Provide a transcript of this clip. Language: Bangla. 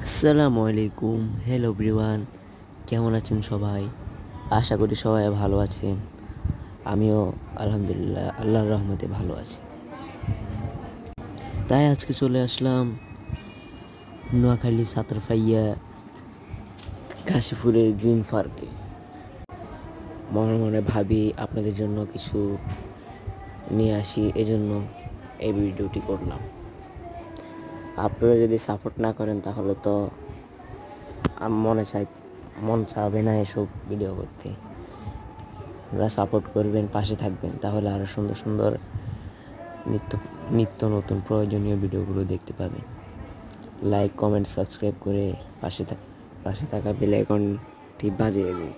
আসসালামু আলাইকুম, হ্যালো এভরিওয়ান। কেমন আছেন সবাই? আশা করি সবাই ভালো আছেন। আমিও আলহামদুলিল্লাহ আল্লাহর রহমতে ভালো আছি। তাই আজকে চলে আসলাম নোয়াখালী সাতরফাইয়া কাশীপুরের গ্রিন পার্কে। মনে মনে ভাবি আপনাদের জন্য কিছু নিয়ে আসি, এজন্য এই ভিডিওটি করলাম। আপনারা যদি সাপোর্ট না করেন তাহলে তো মন চাবে না এসব ভিডিও করতে। আপনারা সাপোর্ট করবেন, পাশে থাকবেন, তাহলে আরও সুন্দর সুন্দর নিত্য নিত্য নতুন প্রয়োজনীয় ভিডিওগুলো দেখতে পাবেন। লাইক, কমেন্ট, সাবস্ক্রাইব করে পাশে থাকা বেল আইকনটি বাজিয়ে দিন।